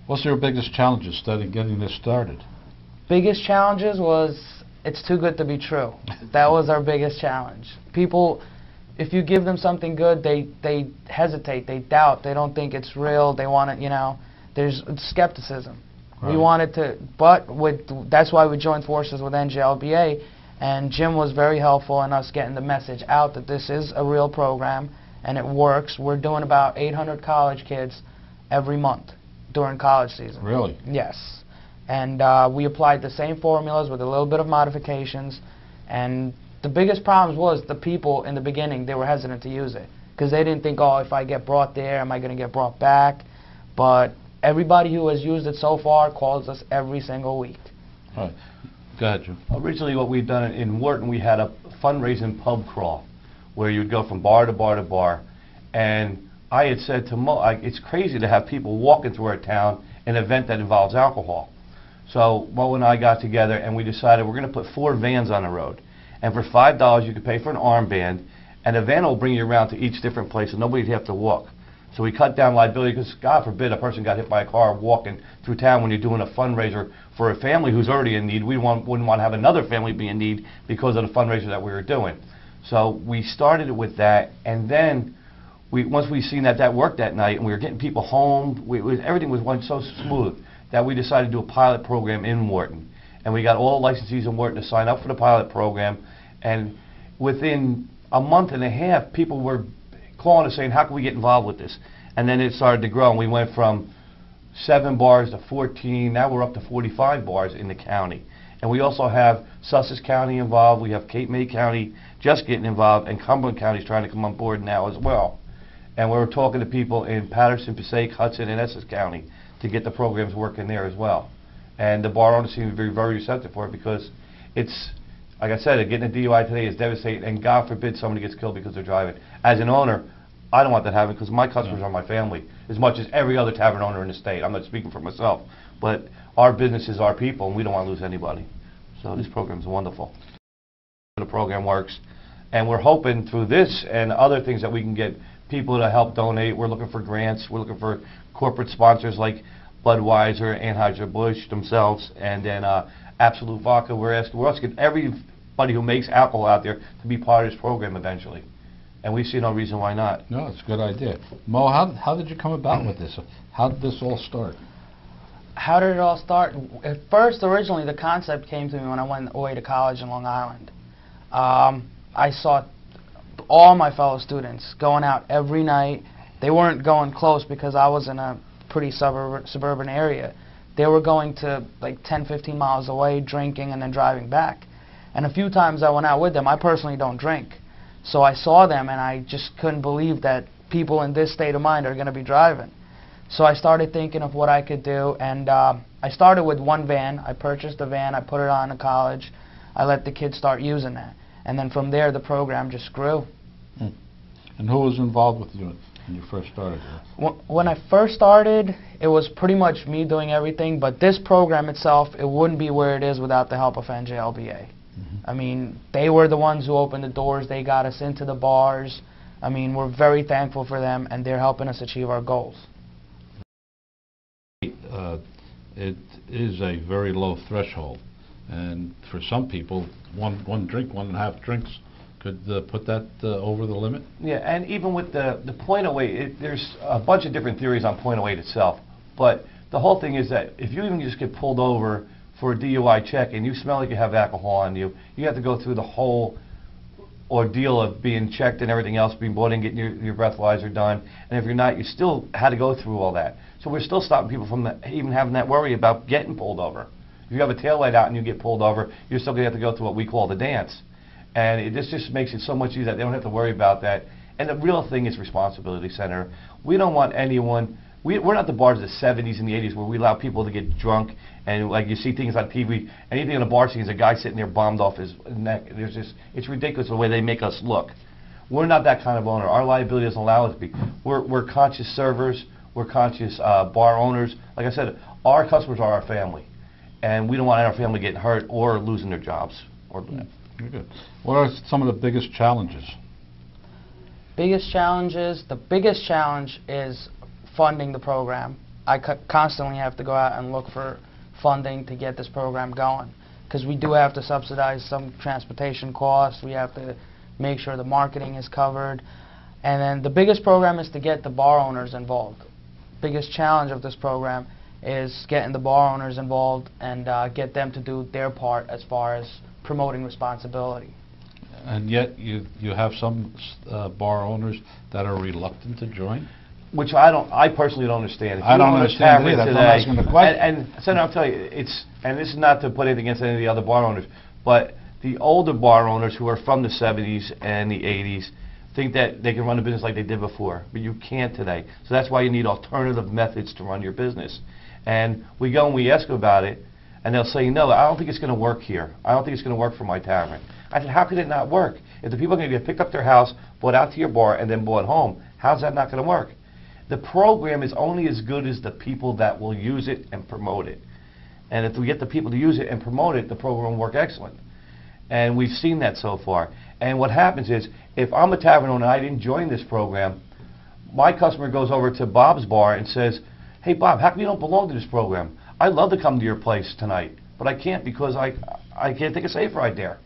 What's your biggest challenges getting this started? Biggest challenges was it's too good to be true. That was our biggest challenge. People, if you give them something good, they hesitate, they doubt, they don't think it's real, they want it, you know, there's skepticism. Right. We wanted to, but that's why we joined forces with NJLBA, and Jim was very helpful in us getting the message out that this is a real program and it works. We're doing about 800 college kids every month during college season. Really? Yes. And we applied the same formulas with a little bit of modifications, and the biggest problem was the people in the beginning, they were hesitant to use it because they didn't think, oh, if I get brought there, am I going to get brought back? But everybody who has used it so far calls us every single week. All right. Go ahead, Jim. Originally what we'd done in Wharton, we had a fundraising pub crawl where you'd go from bar to bar to bar, and I had said to Mo, it's crazy to have people walking through our town an event that involves alcohol. So Mo and I got together and we decided we're going to put 4 vans on the road. And for $5 you could pay for an armband, and a van will bring you around to each different place and nobody'd have to walk. So we cut down liability because, God forbid, a person got hit by a car walking through town when you're doing a fundraiser for a family who's already in need. We wouldn't want to have another family be in need because of the fundraiser that we were doing. So we started it with that, and then once we seen that worked that night and we were getting people home, everything was going so smooth that we decided to do a pilot program in Wharton. And we got all the licensees in Wharton to sign up for the pilot program, and within a month and a half, people were calling us saying, how can we get involved with this? And then it started to grow, and we went from 7 bars to 14, now we're up to 45 bars in the county. And we also have Sussex County involved, we have Cape May County just getting involved, and Cumberland County is trying to come on board now as well. And we're talking to people in Patterson, Passaic, Hudson, and Essex County to get the programs working there as well. And the bar owners seem to be very receptive for it because it's, like I said, getting a DUI today is devastating, and God forbid somebody gets killed because they're driving. As an owner, I don't want that happening because my customers are my family as much as every other tavern owner in the state. I'm not speaking for myself, but our business is our people, and we don't want to lose anybody. So this program is wonderful. The program works, and we're hoping through this and other things that we can get people to help donate. We're looking for grants. We're looking for corporate sponsors like Budweiser, Anheuser-Busch themselves, and then Absolute Vodka. We're asking everybody who makes alcohol out there to be part of this program eventually. And we see no reason why not. No, it's a good idea. Mo, how did you come about with this? How did this all start? How did it all start? At first, originally, the concept came to me when I went away to college in Long Island. I saw all my fellow students going out every night. They weren't going close because I was in a pretty suburban area. They were going to like 10, 15 miles away, drinking and then driving back. And a few times I went out with them. I personally don't drink. So I saw them and I just couldn't believe that people in this state of mind are going to be driving. So I started thinking of what I could do, and I started with 1 van. I purchased a van, I put it on in college. I let the kids start using that. And then from there, the program just grew. And who was involved with you when you first started? When I first started, it was pretty much me doing everything, but this program itself, it wouldn't be where it is without the help of NJLBA. I mean, they were the ones who opened the doors, they got us into the bars. I mean, we're very thankful for them, and they're helping us achieve our goals. It is a very low threshold, and for some people, one drink, 1.5 drinks could put that over the limit. Yeah, and even with the .08, there's a bunch of different theories on .08 itself, but the whole thing is that if you even just get pulled over for a DUI check and you smell like you have alcohol on you, you have to go through the whole ordeal of being checked and everything else, being brought in, getting your breathalyzer done, and if you're not, you still had to go through all that. So we're still stopping people from even having that worry about getting pulled over. If you have a taillight out and you get pulled over, you're still going to have to go through what we call the dance. And this just makes it so much easier that they don't have to worry about that. And the real thing is responsibility, Senator. We don't want anyone, we're not the bars of the 70s and the 80s where we allow people to get drunk and like you see things on TV, anything in a bar scene is a guy sitting there bombed off his neck. It's ridiculous the way they make us look. We're not that kind of owner. Our liability doesn't allow us to be. We're conscious servers, we're conscious bar owners. Like I said, our customers are our family. And we don't want our family getting hurt or losing their jobs. Very good. What are some of the biggest challenges? Biggest challenges? The biggest challenge is funding the program. I constantly have to go out and look for funding to get this program going, because we do have to subsidize some transportation costs. We have to make sure the marketing is covered. And then the biggest program is to get the bar owners involved. Biggest challenge of this program is getting the bar owners involved and get them to do their part as far as promoting responsibility. And yet you have some bar owners that are reluctant to join? Which I personally don't understand. If I you don't own a understand tavern either. That's today, why I'm asking the question. And Senator, I'll tell you, and this is not to put anything against any of the other bar owners, but the older bar owners who are from the 70s and the 80s think that they can run a business like they did before, but you can't today. So that's why you need alternative methods to run your business. And we go and we ask about it, and they'll say, no, I don't think it's going to work here. I don't think it's going to work for my tavern. I said, how could it not work? If the people are going to get picked up their house, brought out to your bar, and then brought home, how's that not going to work? The program is only as good as the people that will use it and promote it. And if we get the people to use it and promote it, the program will work excellent. And we've seen that so far. And what happens is, if I'm a tavern owner and I didn't join this program, my customer goes over to Bob's bar and says, hey Bob, how come you don't belong to this program? I'd love to come to your place tonight, but I can't because I can't take a safe ride there.